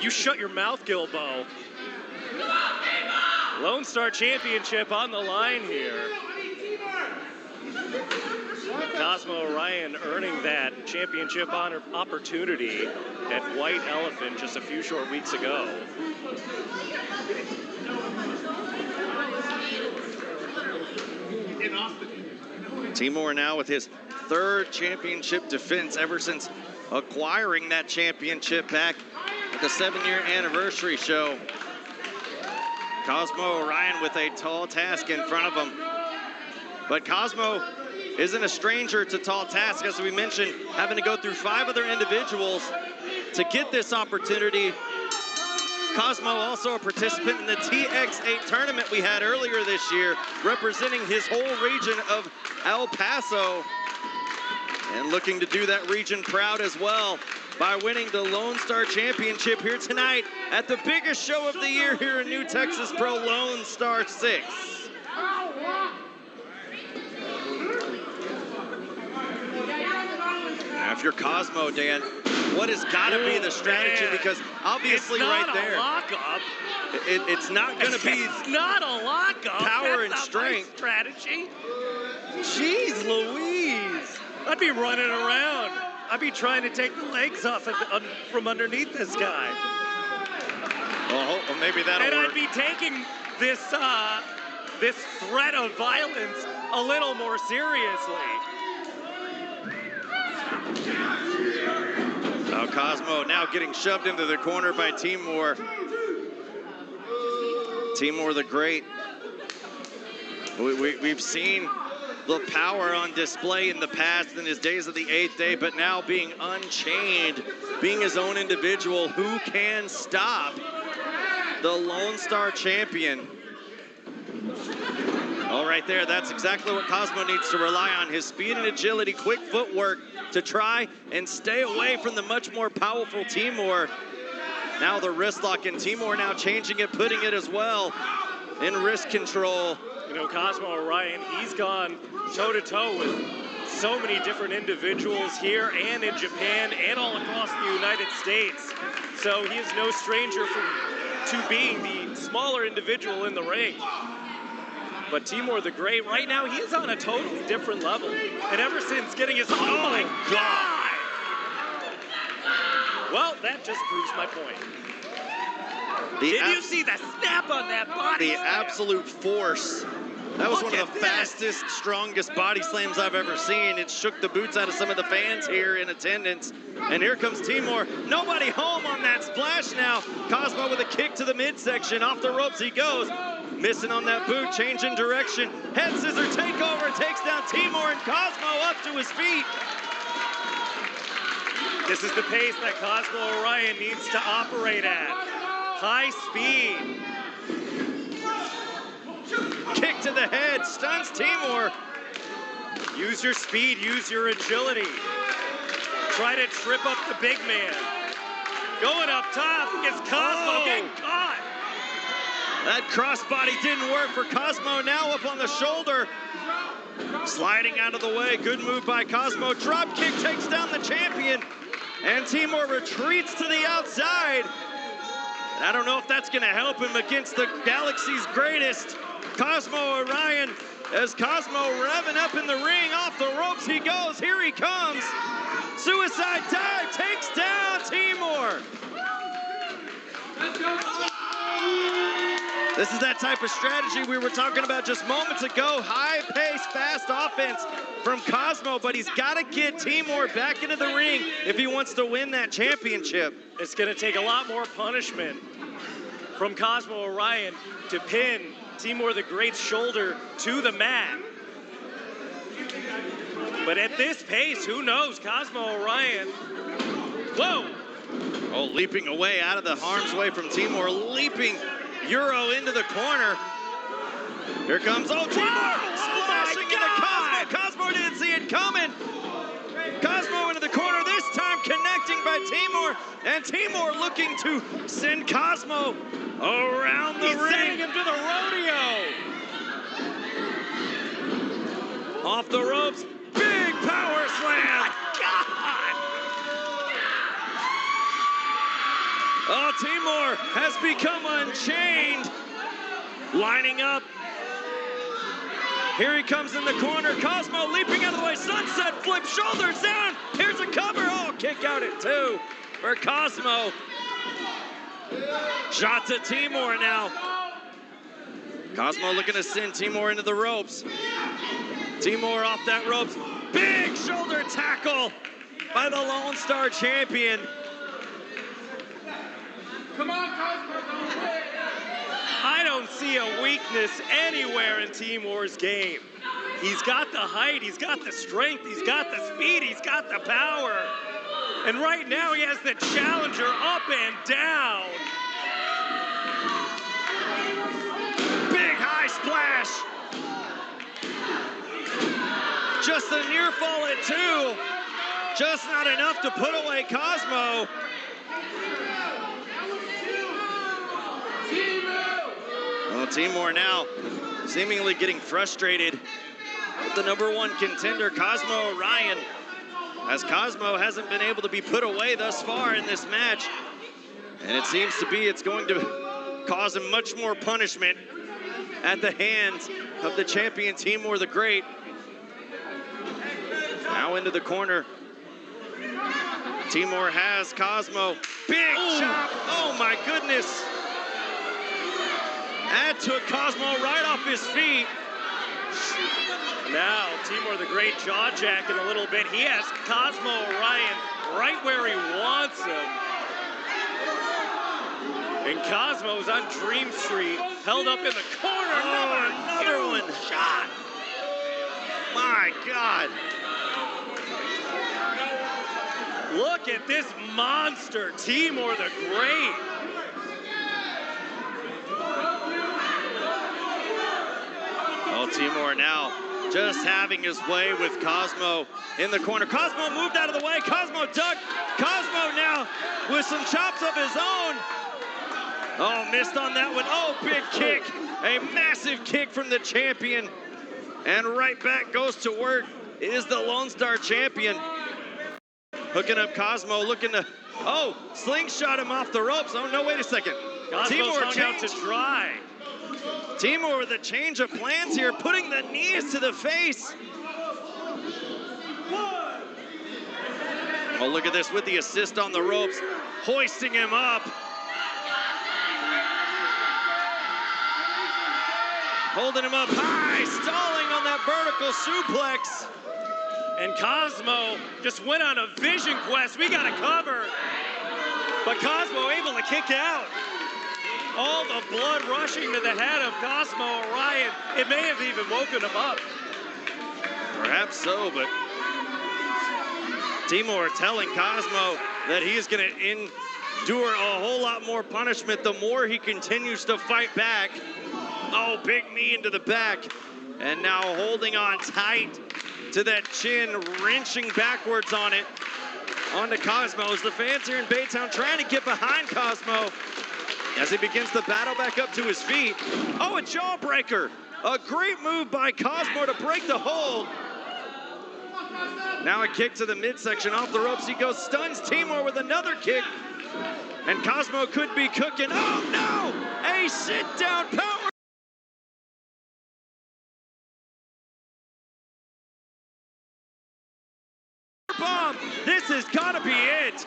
You shut your mouth, Gilbo. Lone Star Championship on the line here. Cosmo Orion earning that championship opportunity at White Elephant just a few short weeks ago. Timur now with his third championship defense ever since acquiring that championship back at the 7-year anniversary show. Cosmo Orion with a tall task in front of him. But Cosmo isn't a stranger to tall tasks, as we mentioned, having to go through 5 other individuals to get this opportunity. Cosmo also a participant in the TX8 tournament we had earlier this year, representing his whole region of El Paso, and looking to do that region proud as well by winning the Lone Star Championship here tonight at the biggest show of the year here in New Texas Pro Lone Star 6. Now, if you're Cosmo, Dan, what has got to be the strategy? Because obviously right there, it's not going to be. It's not a lockup. Power and That's strength. not my strategy. Jeez Louise. I'd be running around. I'd be trying to take the legs off from underneath this guy. Well, maybe that'll and work. I'd be taking this this threat of violence a little more seriously. Now Cosmo now getting shoved into the corner by Timur. Timur the Great. We've seen the power on display in the past in his days of the 8th day, but now being unchained, being his own individual. Who can stop the Lone Star champion? All right there, that's exactly what Cosmo needs to rely on. His speed and agility, quick footwork to try and stay away from the much more powerful Timur. Now the wrist lock, and Timur now changing it, putting it as well in wrist control. You know, Cosmo Orion, he's gone toe-to-toe with so many different individuals here and in Japan and all across the United States. So he is no stranger to being the smaller individual in the ring. But Timur the Great, right now, he is on a totally different level. And ever since getting his, oh my God! Well, that just proves my point. Did you see the snap on that body? The absolute force. That was one of the fastest, strongest body slams I've ever seen. It shook the boots out of some of the fans here in attendance. And here comes Timur. Nobody home on that splash now. Cosmo with a kick to the midsection. Off the ropes he goes. Missing on that boot, changing direction. Head scissor takeover, takes down Timur, and Cosmo up to his feet. This is the pace that Cosmo Orion needs to operate at. High speed. Kick to the head, stuns Timur. Use your speed, use your agility. Try to trip up the big man. Going up top is Cosmo getting caught. That crossbody didn't work for Cosmo, now up on the shoulder. Sliding out of the way, good move by Cosmo. Drop kick takes down the champion. And Timur retreats to the outside. I don't know if that's gonna help him against the Galaxy's greatest, Cosmo Orion. As Cosmo revving up in the ring, off the ropes he goes, here he comes. Suicide dive takes down Timur. This is that type of strategy we were talking about just moments ago. High pace, fast offense from Cosmo, but he's got to get Timur back into the ring if he wants to win that championship. It's going to take a lot more punishment from Cosmo Orion to pin Timur the Great's shoulder to the mat. But at this pace, who knows? Cosmo Orion, whoa! Oh, leaping away out of the harm's way from Timur, leaping Euro into the corner. Here comes, oh, Timur splashing into Cosmo. Cosmo didn't see it coming. Cosmo into the corner, this time connecting by Timur. And Timur looking to send Cosmo around the ring. He's sending him to the rodeo. Off the ropes, big power slam. Oh my God. Oh, Timur has become unchained. Lining up. Here he comes in the corner. Cosmo leaping out of the way. Sunset flip, shoulders down. Here's a cover. Oh, kick out at 2 for Cosmo. Shot to Timur now. Cosmo looking to send Timur into the ropes. Timur off that ropes. Big shoulder tackle by the Lone Star champion. Come on, Cosmo, don't quit. I don't see a weakness anywhere in Timur's game. He's got the height, he's got the strength, he's got the speed, he's got the power. And right now he has the challenger up and down. Big high splash. Just a near fall at 2. Just not enough to put away Cosmo. Well, Timur now seemingly getting frustrated with the #1 contender, Cosmo Orion, as Cosmo hasn't been able to be put away thus far in this match. And it seems to be it's going to cause him much more punishment at the hands of the champion Timur the Great. Now into the corner. Timur has Cosmo. Big chop. Oh my goodness. That took Cosmo right off his feet. Now, Timur the Great jaw-jacking a little bit. He has Cosmo Orion right where he wants him. And Cosmo's on Dream Street, held up in the corner. Another one. Shot. My God. Look at this monster, Timur the Great. Oh, Timur now just having his way with Cosmo in the corner. Cosmo moved out of the way. Cosmo ducked. Cosmo now with some chops of his own. Oh, missed on that one. Oh, big kick. A massive kick from the champion. And right back goes to work is the Lone Star champion. Hooking up Cosmo, looking to, oh, slingshot him off the ropes. Oh, no, wait a second. Cosmo's hung out to dry. Timur with a change of plans here, putting the knees to the face. Oh, look at this with the assist on the ropes, hoisting him up. Holding him up high, stalling on that vertical suplex. And Cosmo just went on a vision quest. We got to cover. But Cosmo able to kick out. All the blood rushing to the head of Cosmo Orion. It may have even woken him up. Perhaps so, but Timur telling Cosmo that he's going to endure a whole lot more punishment the more he continues to fight back. Oh, big knee into the back. And now holding on tight to that chin, wrenching backwards on it. Onto Cosmo as the fans here in Baytown trying to get behind Cosmo as he begins to battle back up to his feet. Oh, a jawbreaker. A great move by Cosmo to break the hold. Now a kick to the midsection off the ropes. He goes, stuns Timur with another kick. And Cosmo could be cooking. Oh, no! A sit-down power bomb. This has got to be it.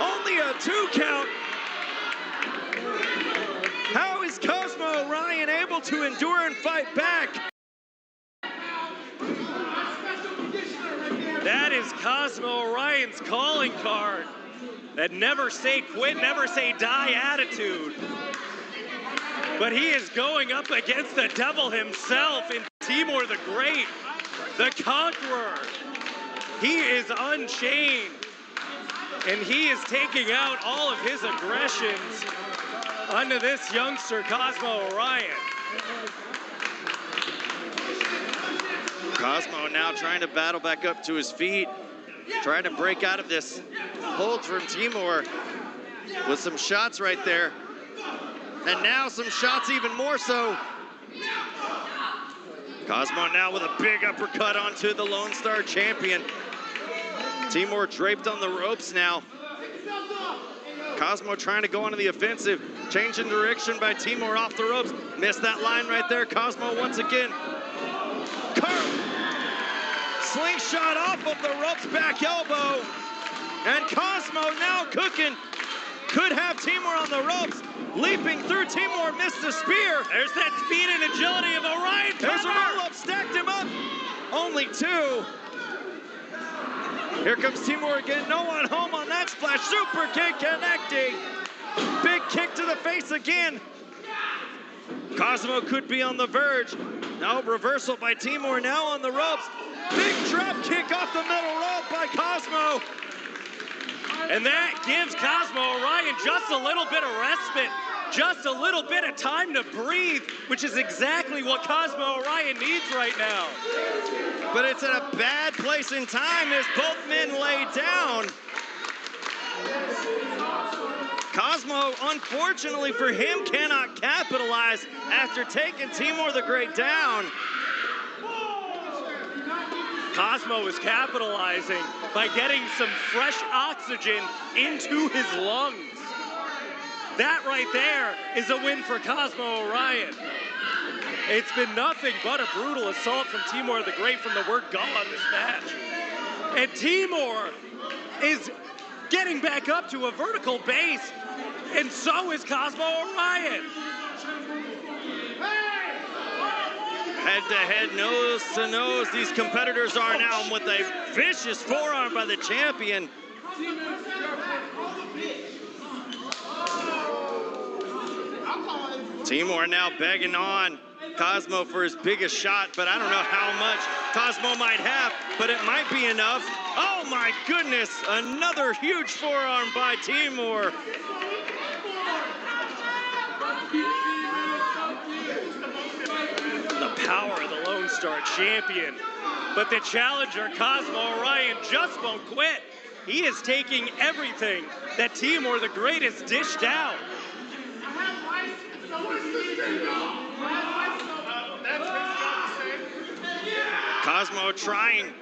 Only a 2 count. How is Cosmo Orion able to endure and fight back? That is Cosmo Orion's calling card. That never say quit, never say die attitude. But he is going up against the devil himself in Timur the Great, the Conqueror. He is unchained, and he is taking out all of his aggressions onto this youngster, Cosmo Orion. Cosmo now trying to battle back up to his feet, trying to break out of this hold from Timur with some shots right there. And now some shots even more so. Cosmo now with a big uppercut onto the Lone Star champion. Timur draped on the ropes now. Cosmo trying to go onto the offensive. Changing direction by Timur off the ropes. Missed that line right there. Cosmo once again. Slingshot off of the ropes, back elbow. And Cosmo now cooking. Could have Timur on the ropes. Leaping through, Timur missed the spear. There's that speed and agility of Orion. There's a roll-up, stacked him up. Only two. Here comes Timur again. No one home on that splash. Super kick connecting. Big kick to the face again. Cosmo could be on the verge. No, reversal by Timur now on the ropes. Big drop kick off the middle rope by Cosmo. And that gives Cosmo Orion just a little bit of respite, just a little bit of time to breathe, which is exactly what Cosmo Orion needs right now. But it's at a bad place in time as both men lay down. Cosmo, unfortunately for him, cannot capitalize after taking Timur the Great down. Cosmo is capitalizing by getting some fresh oxygen into his lungs. That right there is a win for Cosmo Orion. It's been nothing but a brutal assault from Timur the Great from the word go on this match. And Timur is getting back up to a vertical base, and so is Cosmo Orion. Head-to-head, nose-to-nose, these competitors are now with a vicious forearm by the champion. Timur now begging on Cosmo for his biggest shot, but I don't know how much Cosmo might have, but it might be enough. Oh my goodness, another huge forearm by Timur. The power of the Lone Star champion. But the challenger, Cosmo Orion, just won't quit. He is taking everything that Timur the Great has dished out. Cosmo trying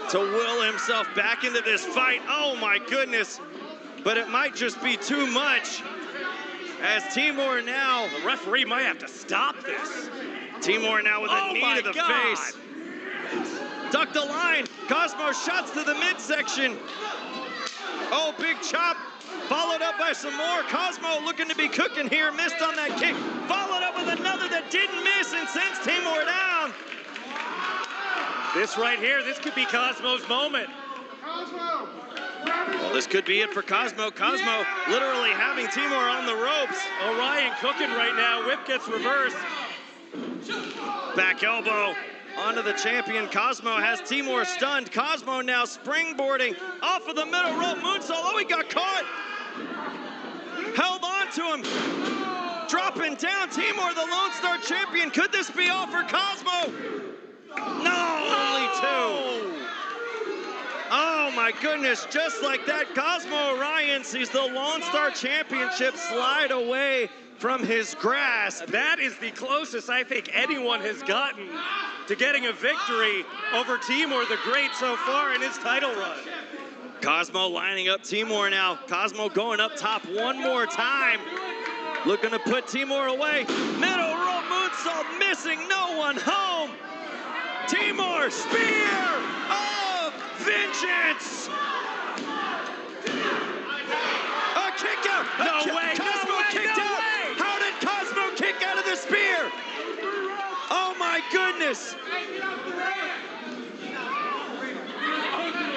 to will himself back into this fight. Oh my goodness, but it might just be too much as Timur now, the referee might have to stop this. Timur now with a knee to the face. Duck the line, Cosmo shots to the midsection. Oh, big chop, followed up by some more. Cosmo looking to be cooking here, missed on that kick. Followed up with another that didn't miss and sends Timur down. This right here, this could be Cosmo's moment. Well, this could be it for Cosmo. Cosmo literally having Timur on the ropes. Orion cooking right now, whip gets reversed. Back elbow onto the champion. Cosmo has Timur stunned. Cosmo now springboarding off of the middle rope moonsault. Oh, he got caught. Held on to him. Dropping down. Timur, the Lone Star champion. Could this be all for Cosmo? No, only two. Oh my goodness, just like that, Cosmo Orion sees the Lone Star Championship slide away from his grasp. That is the closest I think anyone has gotten to getting a victory over Timur the Great so far in his title run. Cosmo lining up Timur now. Cosmo going up top one more time. Looking to put Timur away. Middle rope moonsault missing, no one home. Timur, spear of vengeance. A kick out. No way. Cosmo kicked out. How did Cosmo kick out of the spear? Oh my goodness.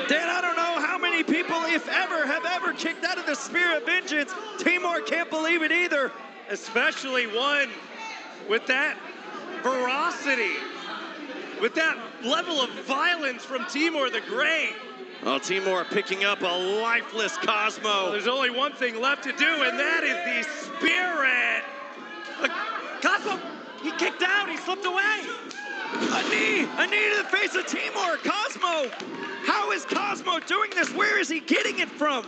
Dan, I don't know how many people, if ever, have ever kicked out of the spear of vengeance. Timur can't believe it either. Especially one with that ferocity, with that level of violence from Timur the Great. Oh, Timur picking up a lifeless Cosmo. Well, there's only one thing left to do, and that is the spirit. Cosmo, he kicked out, he slipped away. A knee to the face of Timur. Cosmo, how is Cosmo doing this? Where is he getting it from?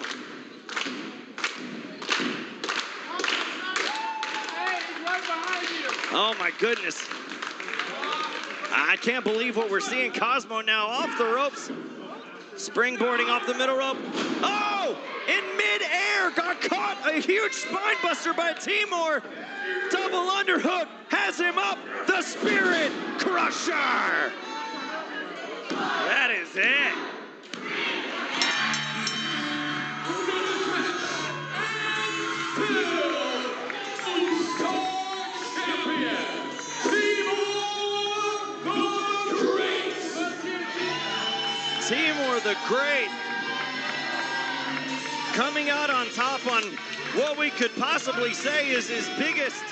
Oh my goodness. I can't believe what we're seeing. Cosmo now off the ropes. Springboarding off the middle rope. Oh, in midair, got caught. A huge spine buster by Timur. Double underhook has him up. The Spirit Crusher. That is it. Timur the Great coming out on top on what we could possibly say is his biggest